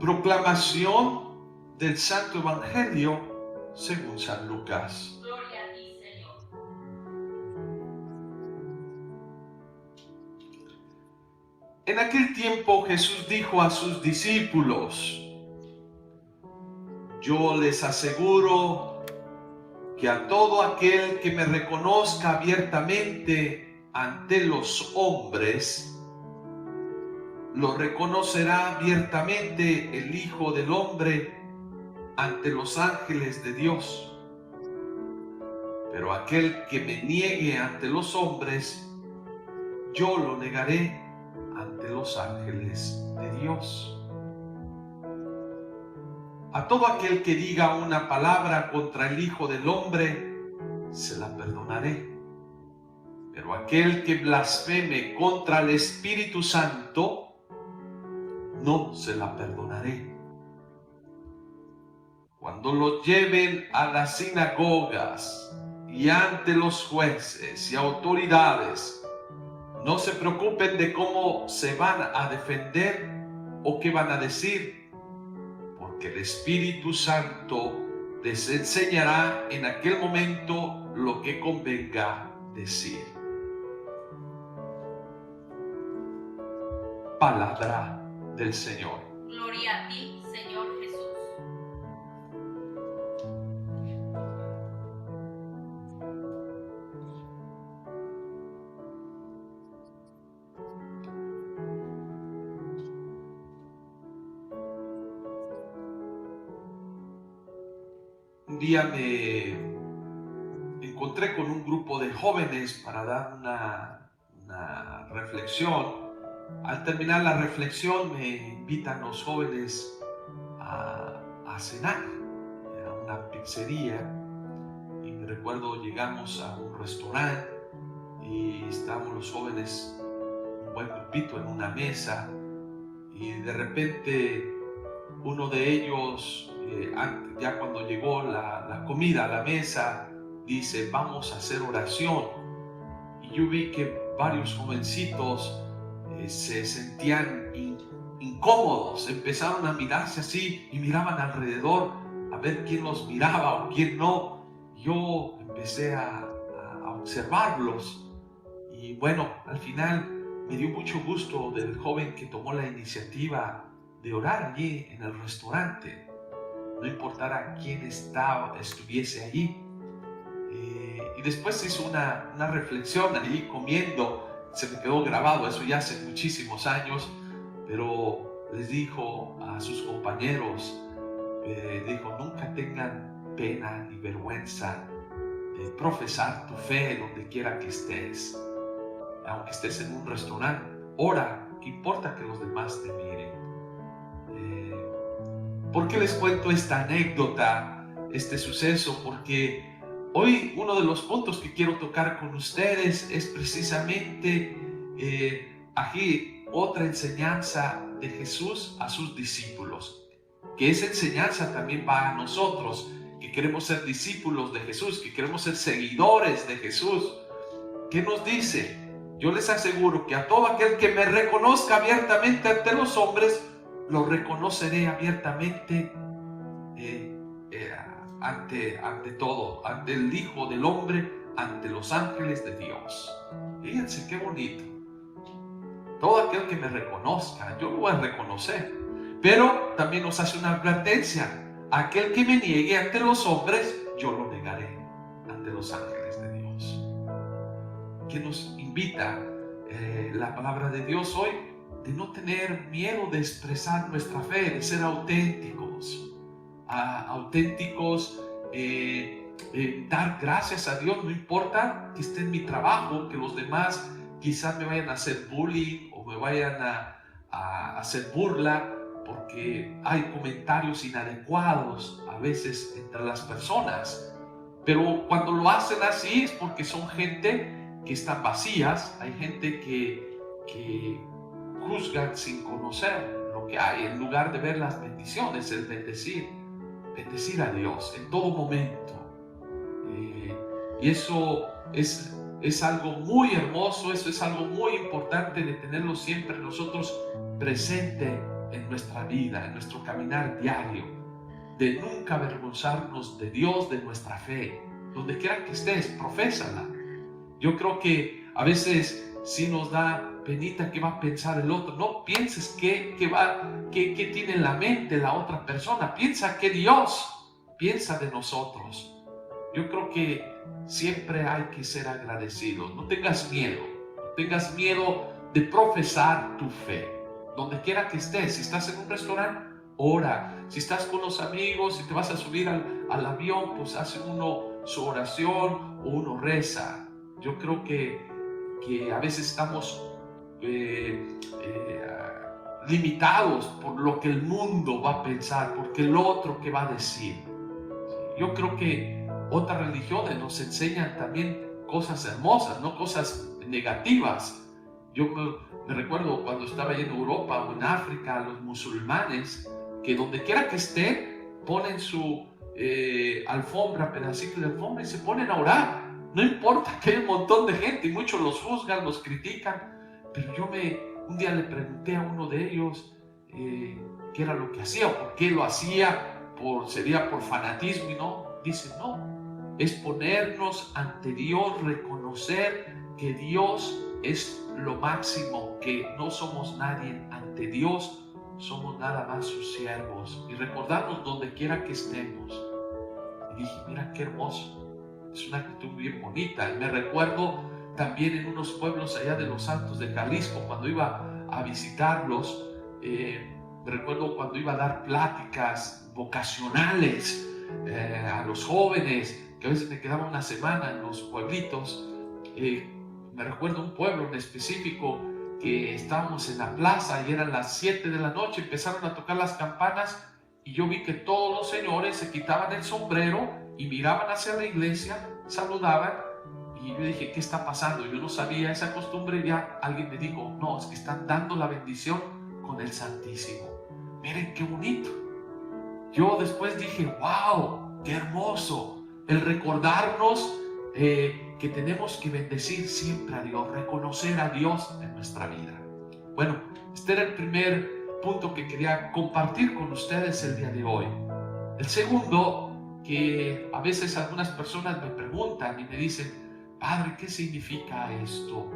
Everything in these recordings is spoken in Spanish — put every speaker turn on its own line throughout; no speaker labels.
Proclamación del Santo Evangelio según San Lucas.
Gloria a ti, Señor.
En aquel tiempo Jesús dijo a sus discípulos: yo les aseguro que a todo aquel que me reconozca abiertamente ante los hombres, lo reconocerá abiertamente el Hijo del Hombre ante los ángeles de Dios. Pero aquel que me niegue ante los hombres, yo lo negaré ante los ángeles de Dios. A todo aquel que diga una palabra contra el Hijo del Hombre, se la perdonaré. Pero aquel que blasfeme contra el Espíritu Santo, no se la perdonaré. Cuando lo lleven a las sinagogas y ante los jueces y autoridades, no se preocupen de cómo se van a defender o qué van a decir, porque el Espíritu Santo les enseñará en aquel momento lo que convenga decir. Palabra del Señor.
Gloria a ti, Señor Jesús.
Un día me encontré con un grupo de jóvenes para dar una reflexión. Al terminar la reflexión me invitan los jóvenes a cenar. Era una pizzería y me recuerdo llegamos a un restaurante y estábamos los jóvenes, un buen grupito en una mesa, y de repente uno de ellos, ya cuando llegó la comida a la mesa, dice: vamos a hacer oración. Y yo vi que varios jovencitos se sentían incómodos, empezaron a mirarse así y miraban alrededor a ver quién los miraba o quién no. Yo empecé a observarlos y bueno, al final me dio mucho gusto del joven que tomó la iniciativa de orar allí en el restaurante, no importara quién estuviese allí. Y después hizo una reflexión allí comiendo. Se me quedó grabado, eso ya hace muchísimos años, pero les dijo a sus compañeros, dijo: nunca tengan pena ni vergüenza de profesar tu fe donde quiera que estés. Aunque estés en un restaurante, ora, ¿qué importa que los demás te miren? ¿Por qué les cuento esta anécdota, este suceso? Porque hoy uno de los puntos que quiero tocar con ustedes es precisamente aquí otra enseñanza de Jesús a sus discípulos, que esa enseñanza también va a nosotros, que queremos ser discípulos de Jesús, que queremos ser seguidores de Jesús. ¿Qué nos dice? Yo les aseguro que a todo aquel que me reconozca abiertamente ante los hombres, lo reconoceré abiertamente ante todo, ante el Hijo del Hombre, ante los ángeles de Dios. Fíjense qué bonito. Todo aquel que me reconozca, yo lo voy a reconocer. Pero también nos hace una advertencia: aquel que me niegue ante los hombres, yo lo negaré ante los ángeles de Dios. Que nos invita la palabra de Dios hoy, de no tener miedo de expresar nuestra fe, de ser auténticos. Dar gracias a Dios, no importa que esté en mi trabajo, que los demás quizás me vayan a hacer bullying o me vayan a hacer burla, porque hay comentarios inadecuados a veces entre las personas. Pero cuando lo hacen así es porque son gente que están vacías, hay gente que juzgan sin conocer lo que hay, en lugar de ver las bendiciones, el bendecir a Dios en todo momento. Y eso es algo muy hermoso, eso es algo muy importante de tenerlo siempre nosotros presente en nuestra vida, en nuestro caminar diario, de nunca avergonzarnos de Dios, de nuestra fe. Donde quiera que estés, profésala. Yo creo que a veces sí nos da penita qué va a pensar el otro. No pienses qué tiene en la mente la otra persona. Piensa que Dios piensa de nosotros. Yo creo que siempre hay que ser agradecidos. No tengas miedo. No tengas miedo de profesar tu fe. Donde quiera que estés. Si estás en un restaurante, ora. Si estás con los amigos, si te vas a subir al avión, pues hace uno su oración o uno reza. Yo creo que a veces estamos limitados por lo que el mundo va a pensar, porque el otro que va a decir. Yo creo que otras religiones nos enseñan también cosas hermosas, no cosas negativas. Yo me recuerdo cuando estaba en Europa o en África, los musulmanes, que donde quiera que estén, ponen su alfombra, pedacito de alfombra, y se ponen a orar. No importa que hay un montón de gente y muchos los juzgan, los critican, pero un día le pregunté a uno de ellos qué era lo que hacía, o por qué lo hacía, sería por fanatismo, y no, dice no, es ponernos ante Dios, reconocer que Dios es lo máximo, que no somos nadie ante Dios, somos nada más sus siervos, y recordarnos donde quiera que estemos. Y dije, mira qué hermoso, es una actitud bien bonita. Y me recuerdo también en unos pueblos allá de los Altos de Jalisco, cuando iba a visitarlos, me recuerdo cuando iba a dar pláticas vocacionales a los jóvenes, que a veces me quedaba una semana en los pueblitos. Me recuerdo un pueblo en específico que estábamos en la plaza y eran las 7 de la noche, empezaron a tocar las campanas y yo vi que todos los señores se quitaban el sombrero y miraban hacia la iglesia, saludaban, y yo dije, ¿qué está pasando? Yo no sabía esa costumbre, ya alguien me dijo, no, es que están dando la bendición con el Santísimo. Miren qué bonito. Yo después dije, wow, qué hermoso el recordarnos que tenemos que bendecir siempre a Dios, reconocer a Dios en nuestra vida. Bueno, este era el primer punto que quería compartir con ustedes el día de hoy. El segundo, que a veces algunas personas me preguntan y me dicen, Padre, ¿qué significa esto?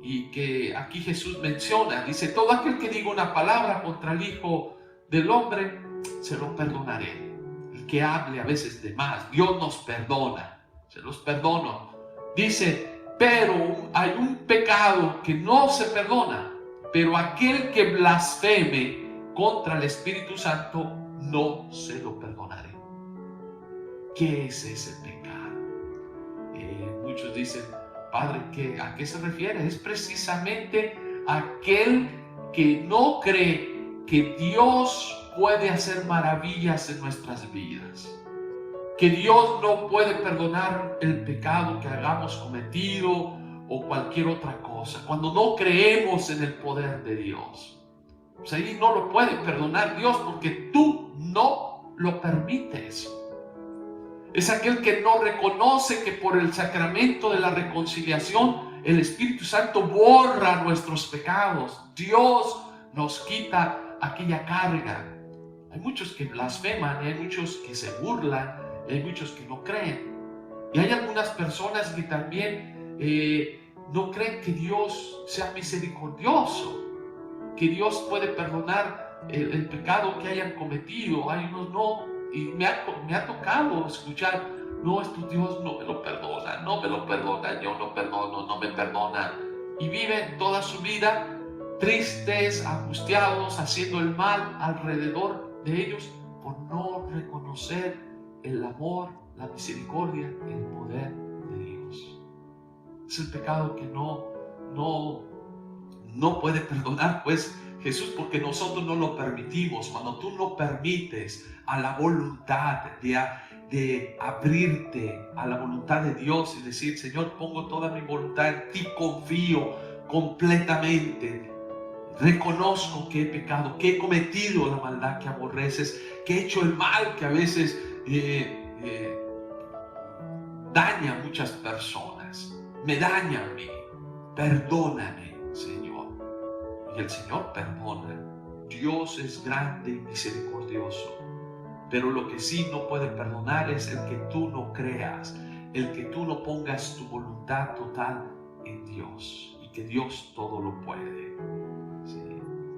Y que aquí Jesús menciona, dice, todo aquel que diga una palabra contra el Hijo del Hombre, se lo perdonaré. El que hable a veces de más, Dios nos perdona, se los perdono. Dice, pero hay un pecado que no se perdona, pero aquel que blasfeme contra el Espíritu Santo, no se lo perdonaré. ¿Qué es ese pecado? Muchos dicen, Padre, ¿a qué se refiere? Es precisamente aquel que no cree que Dios puede hacer maravillas en nuestras vidas, que Dios no puede perdonar el pecado que hayamos cometido o cualquier otra cosa. Cuando no creemos en el poder de Dios, pues ahí no lo puede perdonar Dios porque tú no lo permites. Es aquel que no reconoce que por el sacramento de la reconciliación el Espíritu Santo borra nuestros pecados. Dios nos quita aquella carga. Hay muchos que blasfeman y hay muchos que se burlan y hay muchos que no creen. Y hay algunas personas que también no creen que Dios sea misericordioso, que Dios puede perdonar el pecado que hayan cometido. Hay unos no. Y me ha tocado escuchar, no, Dios no me lo perdona, yo no perdono, no me perdona. Y viven toda su vida tristes, angustiados, haciendo el mal alrededor de ellos por no reconocer el amor, la misericordia, el poder de Dios. Es el pecado que no puede perdonar, pues, Jesús, porque nosotros no lo permitimos. Cuando tú no permites a la voluntad de abrirte a la voluntad de Dios y decir, Señor, pongo toda mi voluntad en ti, confío completamente, reconozco que he pecado, que he cometido la maldad que aborreces, que he hecho el mal que a veces daña a muchas personas, me daña a mí, perdóname, Señor. y el Señor perdona. Dios es grande y misericordioso. Pero lo que sí no puede perdonar es el que tú no creas, el que tú no pongas tu voluntad total en Dios y que Dios todo lo puede. ¿Sí?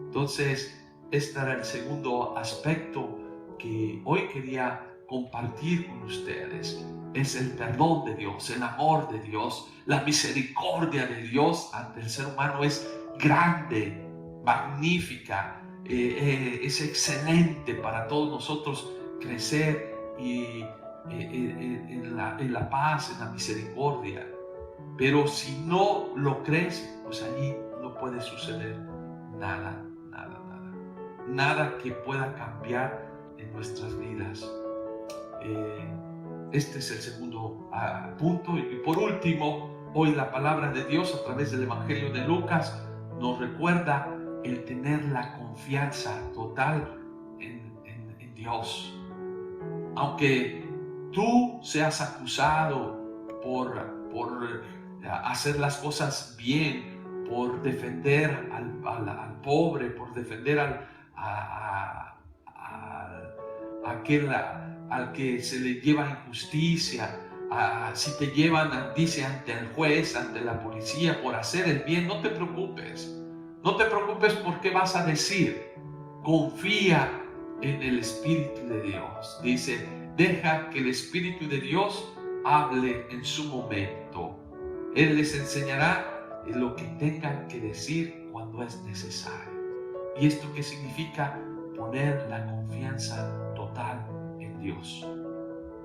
Entonces, este era el segundo aspecto que hoy quería compartir con ustedes. Es el perdón de Dios, el amor de Dios, la misericordia de Dios ante el ser humano es grande, magnífica, es excelente para todos nosotros crecer y en la paz, en la misericordia. Pero si no lo crees, pues allí no puede suceder nada, nada, nada. Nada que pueda cambiar en nuestras vidas. Este es el segundo punto. Y por último, hoy la palabra de Dios a través del Evangelio de Lucas nos recuerda el tener la confianza total en Dios. Aunque tú seas acusado por hacer las cosas bien, por defender al pobre, por defender aquel al que se le lleva injusticia, si te llevan, dice, ante el juez, ante la policía, por hacer el bien, no te preocupes. No te preocupes por qué vas a decir. Confía en el Espíritu de Dios. Dice, deja que el Espíritu de Dios hable en su momento. Él les enseñará lo que tengan que decir cuando es necesario. ¿Y esto qué significa? Poner la confianza total en Dios.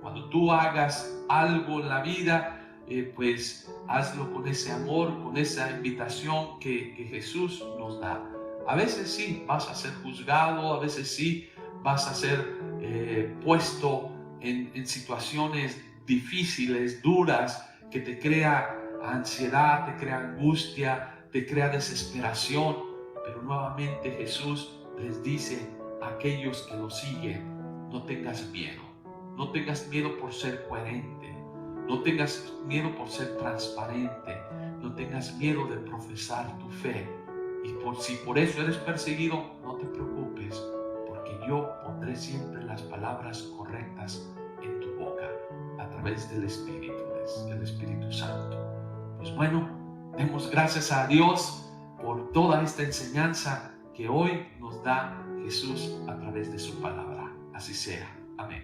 Cuando tú hagas algo en la vida, pues hazlo con ese amor, con esa invitación que Jesús nos da. A veces sí vas a ser juzgado, a veces sí vas a ser puesto en situaciones difíciles, duras, que te crea ansiedad, te crea angustia, te crea desesperación. Pero nuevamente Jesús les dice a aquellos que lo siguen, no tengas miedo. No tengas miedo por ser coherente. No tengas miedo por ser transparente. No tengas miedo de profesar tu fe. Y si por eso eres perseguido, no te preocupes, porque yo pondré siempre las palabras correctas en tu boca a través del Espíritu Santo. Pues bueno, demos gracias a Dios por toda esta enseñanza que hoy nos da Jesús a través de su palabra. Así sea. Amén.